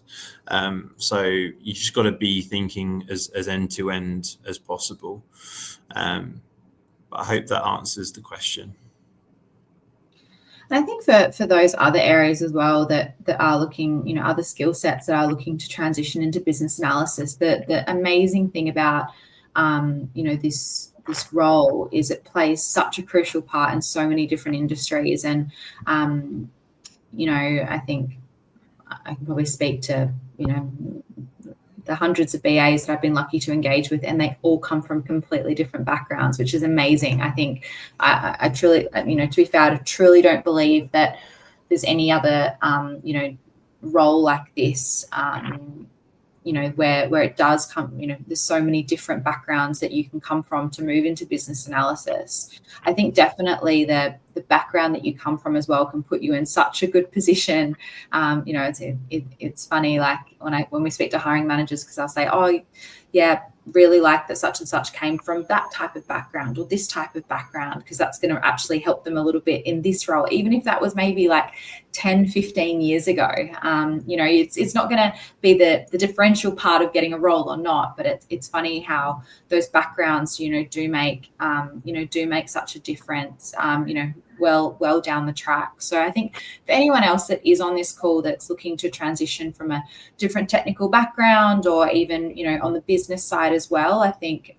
Speaker 1: So you just got to be thinking as end to end as possible. But I hope that answers the question.
Speaker 2: And I think for those other areas as well that are looking, other skill sets that are looking to transition into business analysis, the amazing thing about, this role is it plays such a crucial part in so many different industries. And, I think I can probably speak to, the hundreds of BAs that I've been lucky to engage with, and they all come from completely different backgrounds, which is amazing. I think I truly, to be fair, I truly don't believe that there's any other, role like this, where it does come, there's so many different backgrounds that you can come from to move into business analysis. I think definitely the background that you come from as well can put you in such a good position. It's funny, like when we speak to hiring managers, because I'll say, oh yeah, really like that such and such came from that type of background or this type of background, because that's going to actually help them a little bit in this role, even if that was maybe like 10, 15 years ago. It's not going to be the differential part of getting a role or not, but it's funny how those backgrounds, do make such a difference, well down the track. So I think for anyone else that is on this call that's looking to transition from a different technical background, or even, on the business side as well, I think,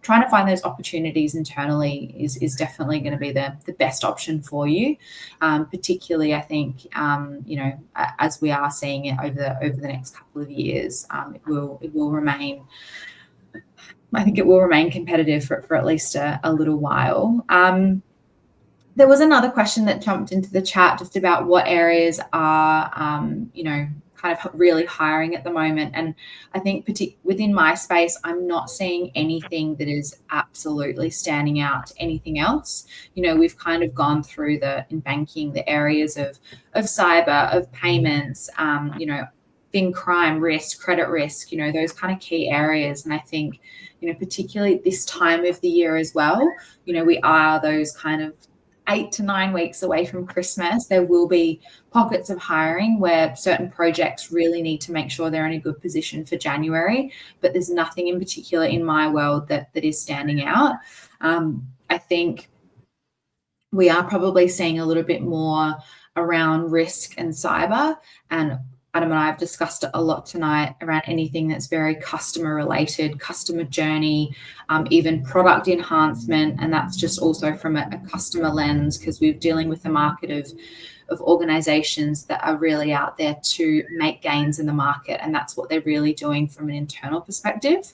Speaker 2: trying to find those opportunities internally is definitely going to be the best option for you. Particularly, I think, as we are seeing it over the next couple of years, it will remain. I think it will remain competitive for at least a little while. There was another question that jumped into the chat just about what areas are, kind of really hiring at the moment. And I think within my space, I'm not seeing anything that is absolutely standing out to anything else. We've kind of gone through in banking, the areas of cyber, of payments, fin crime risk, credit risk, those kind of key areas. And I think, particularly this time of the year as well, we are those kind of 8 to 9 weeks away from Christmas. There will be pockets of hiring where certain projects really need to make sure they're in a good position for January, but there's nothing in particular in my world that is standing out. I think we are probably seeing a little bit more around risk and cyber. And Adam and I have discussed it a lot tonight around anything that's very customer related, customer journey, even product enhancement. And that's just also from a customer lens, because we're dealing with the market of organizations that are really out there to make gains in the market. And that's what they're really doing from an internal perspective.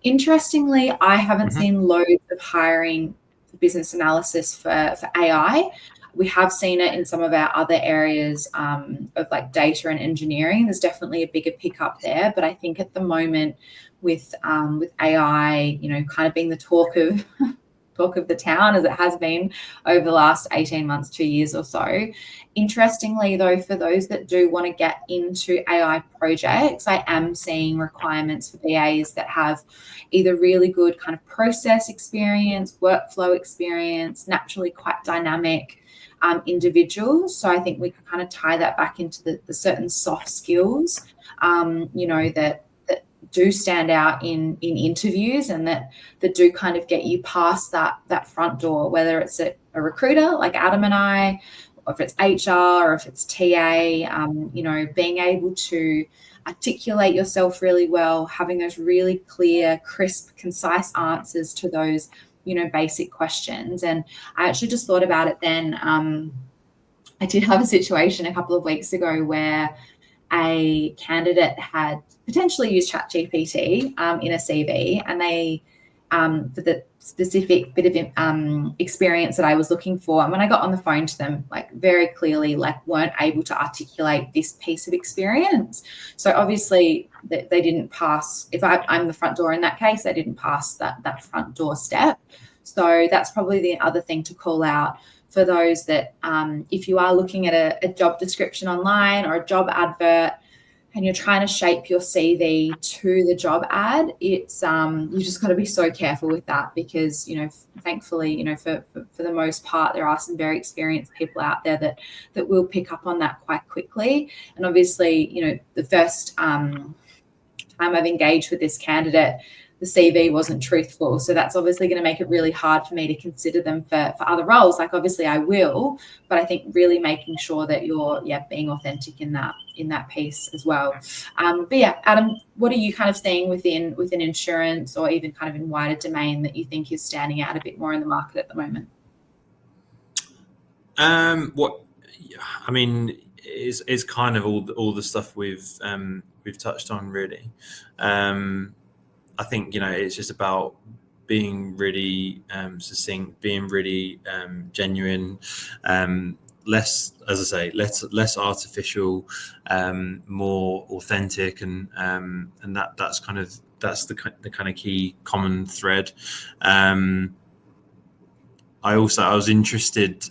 Speaker 2: Interestingly, I haven't seen loads of hiring business analysis for AI. We have seen it in some of our other areas of like data and engineering. There's definitely a bigger pickup there, but I think at the moment with AI, kind of being the talk of the town, as it has been over the last 18 months, 2 years or so. Interestingly, though, for those that do want to get into AI projects, I am seeing requirements for BAs that have either really good kind of process experience, workflow experience, naturally quite dynamic individuals. So I think we can kind of tie that back into the certain soft skills, that do stand out in interviews, and that do kind of get you past that front door, whether it's a recruiter like Adam and I, or if it's HR, or if it's TA, being able to articulate yourself really well, having those really clear, crisp, concise answers to those, basic questions. And I actually just thought about it then. I did have a situation a couple of weeks ago where a candidate had potentially used ChatGPT in a CV, and they, for the specific bit of experience that I was looking for, and when I got on the phone to them, like very clearly, like weren't able to articulate this piece of experience. So obviously they didn't pass. If I'm the front door in that case, they didn't pass that front door step. So that's probably the other thing to call out for those that, if you are looking at a job description online or a job advert, and you're trying to shape your CV to the job ad, it's you just got to be so careful with that, because thankfully, for the most part, there are some very experienced people out there that will pick up on that quite quickly. And obviously, the first time I've engaged with this candidate, the CV wasn't truthful. So that's obviously going to make it really hard for me to consider them for other roles. Like obviously I will, but I think really making sure that you're being authentic in that piece as well. But yeah, Adam, what are you kind of seeing within insurance, or even kind of in wider domain, that you think is standing out a bit more in the market at the moment?
Speaker 1: Is kind of all the stuff we've touched on, really. I think it's just about being really succinct, being really genuine, less, as I say, less artificial, more authentic, and that's the kind of key common thread. I was interested.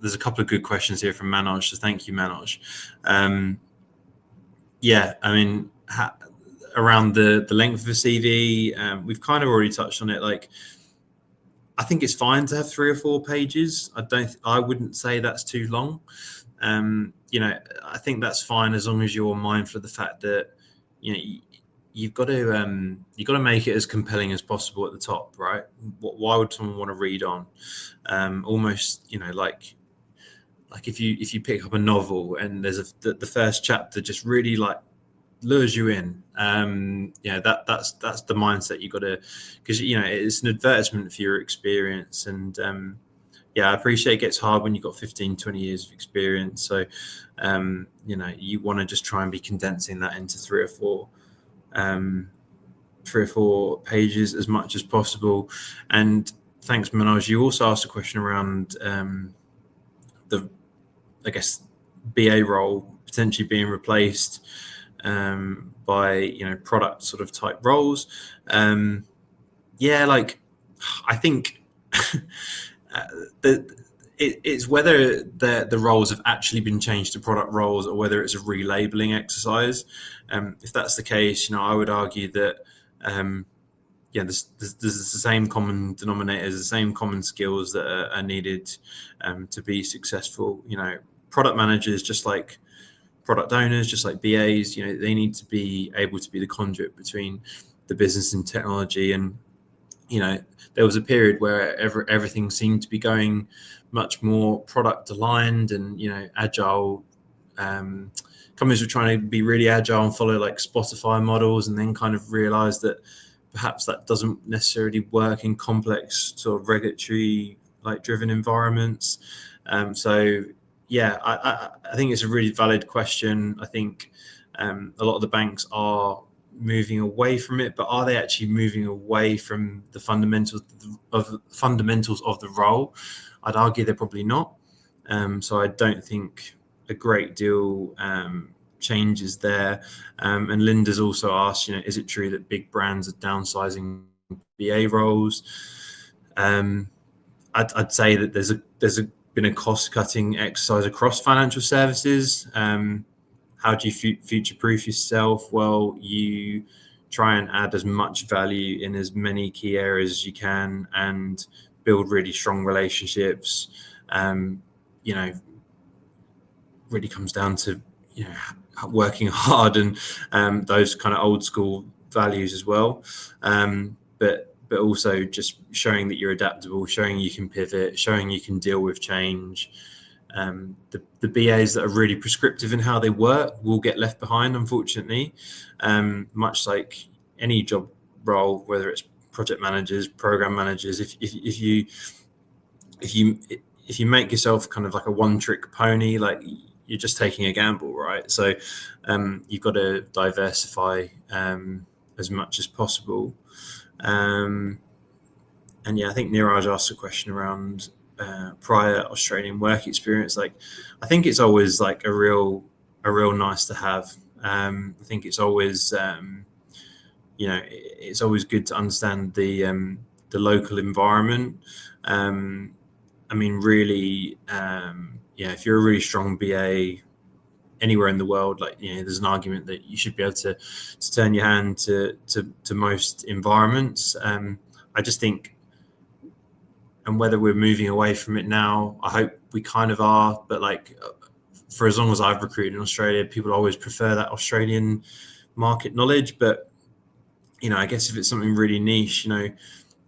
Speaker 1: There's a couple of good questions here from Manoj, so thank you, Manoj. Around the length of a CV, we've kind of already touched on it. Like, I think it's fine to have 3 or 4 pages. I wouldn't say that's too long. I think that's fine as long as you're mindful of the fact that you've got to make it as compelling as possible at the top, right? Why would someone want to read on? Almost, like if you pick up a novel and there's the first chapter just really like lures you in, that's the mindset you got to, because it's an advertisement for your experience. And I appreciate it gets hard when you've got 15-20 years of experience, so you want to just try and be condensing that into 3 or 4 pages as much as possible. And thanks, Manoj. You also asked a question around the, I guess, BA role potentially being replaced by product sort of type roles. I think it's whether the roles have actually been changed to product roles, or whether it's a relabeling exercise. If that's the case, I would argue that there's the same common denominators, the same common skills that are needed to be successful. Product managers, just like product owners, just like BAs, they need to be able to be the conduit between the business and technology. And there was a period where everything seemed to be going much more product aligned, and agile. Companies were trying to be really agile and follow like Spotify models, and then kind of realize that perhaps that doesn't necessarily work in complex sort of regulatory like driven environments. So yeah, I think it's a really valid question. I think a lot of the banks are moving away from it, but are they actually moving away from the fundamentals of the role? I'd argue they're probably not. So I don't think a great deal changes there. And Linda's also asked, is it true that big brands are downsizing BA roles? I'd say that there's been a cost cutting exercise across financial services. How do you future-proof yourself? Well, you try and add as much value in as many key areas as you can and build really strong relationships. Really comes down to working hard and those kind of old school values as well. But also just showing that you're adaptable, showing you can pivot, showing you can deal with change. The BAs that are really prescriptive in how they work will get left behind, unfortunately. Much like any job role, whether it's project managers, program managers, if you make yourself kind of like a one-trick pony, like you're just taking a gamble, right? So you've got to diversify as much as possible. And yeah, I think Niraj asked a question around prior Australian work experience. Like, I think it's always like a real nice to have. I think it's always it's always good to understand the local environment. I mean, really, if you're a really strong BA anywhere in the world, like there's an argument that you should be able to turn your hand to most environments. I just think, and whether we're moving away from it now, I hope we kind of are, but like for as long as I've recruited in Australia, people always prefer that Australian market knowledge. But I guess if it's something really niche,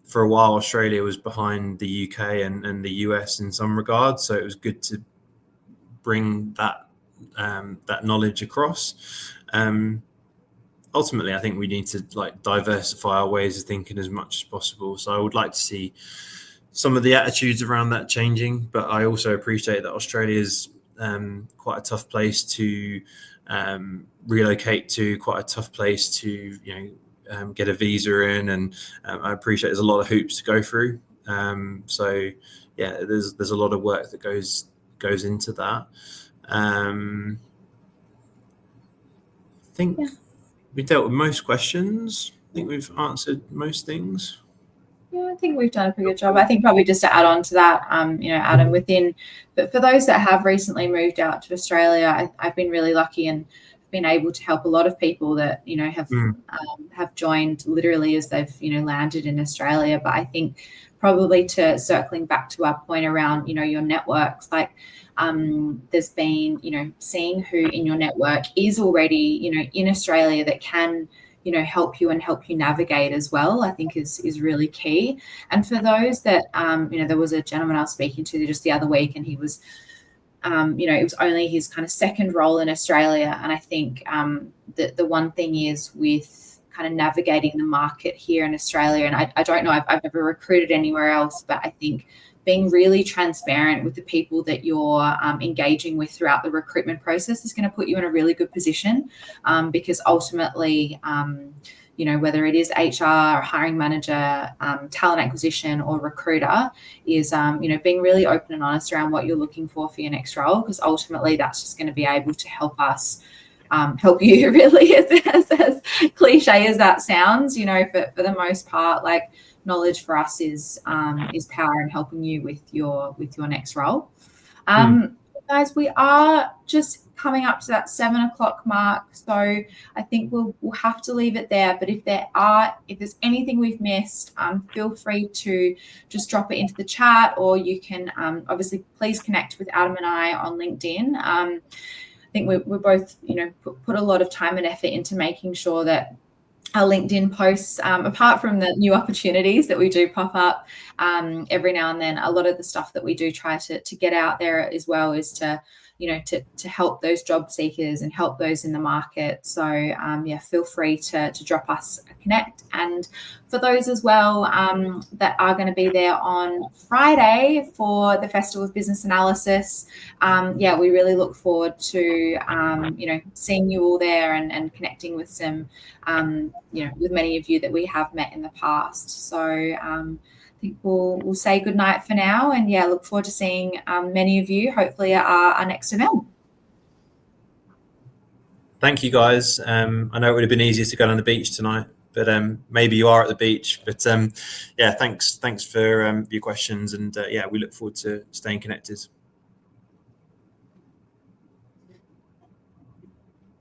Speaker 1: for a while Australia was behind the UK and the US in some regards, so it was good to bring that knowledge across. Ultimately, I think we need to like diversify our ways of thinking as much as possible. So I would like to see some of the attitudes around that changing, but I also appreciate that Australia is quite a tough place to relocate to, quite a tough place to get a visa in, and I appreciate there's a lot of hoops to go through. So yeah, there's a lot of work that goes into that. I think we dealt with most questions. I think we've answered most things.
Speaker 2: Yeah, I think we've done a pretty good job. I think probably just to add on to that, Adam, but for those that have recently moved out to Australia, I've been really lucky and been able to help a lot of people that have joined literally as they've landed in Australia. But I think probably to circling back to our point around your networks, like there's been seeing who in your network is already in Australia that can help you and help you navigate as well, I think is really key. And for those that there was a gentleman I was speaking to just the other week, and he was it was only his kind of second role in Australia. And I think the one thing is with kind of navigating the market here in Australia, and I don't know, I've never recruited anywhere else, but I think being really transparent with the people that you're engaging with throughout the recruitment process is going to put you in a really good position, because ultimately, whether it is HR, hiring manager, talent acquisition, or recruiter, is being really open and honest around what you're looking for your next role, because ultimately that's just going to be able to help us help you really, as cliche as that sounds. For the most part, like, knowledge for us is power in helping you with your next role. Guys, we are just coming up to that 7 o'clock mark, so I think we'll have to leave it there. But if there's anything we've missed, feel free to just drop it into the chat, or you can obviously please connect with Adam and I on LinkedIn. I think we're both put a lot of time and effort into making sure that our LinkedIn posts, apart from the new opportunities that we do pop up every now and then, a lot of the stuff that we do try to get out there as well is to, to help those job seekers and help those in the market. So yeah, feel free to drop us a connect. And for those as well that are going to be there on Friday for the Festival of Business Analysis, yeah, we really look forward to, seeing you all there and connecting with some, with many of you that we have met in the past. So I think we'll say goodnight for now, and yeah, look forward to seeing many of you hopefully at our next event.
Speaker 1: Thank you, guys. I know it would have been easier to go on the beach tonight, but maybe you are at the beach. But yeah, thanks for your questions, and yeah, we look forward to staying connected.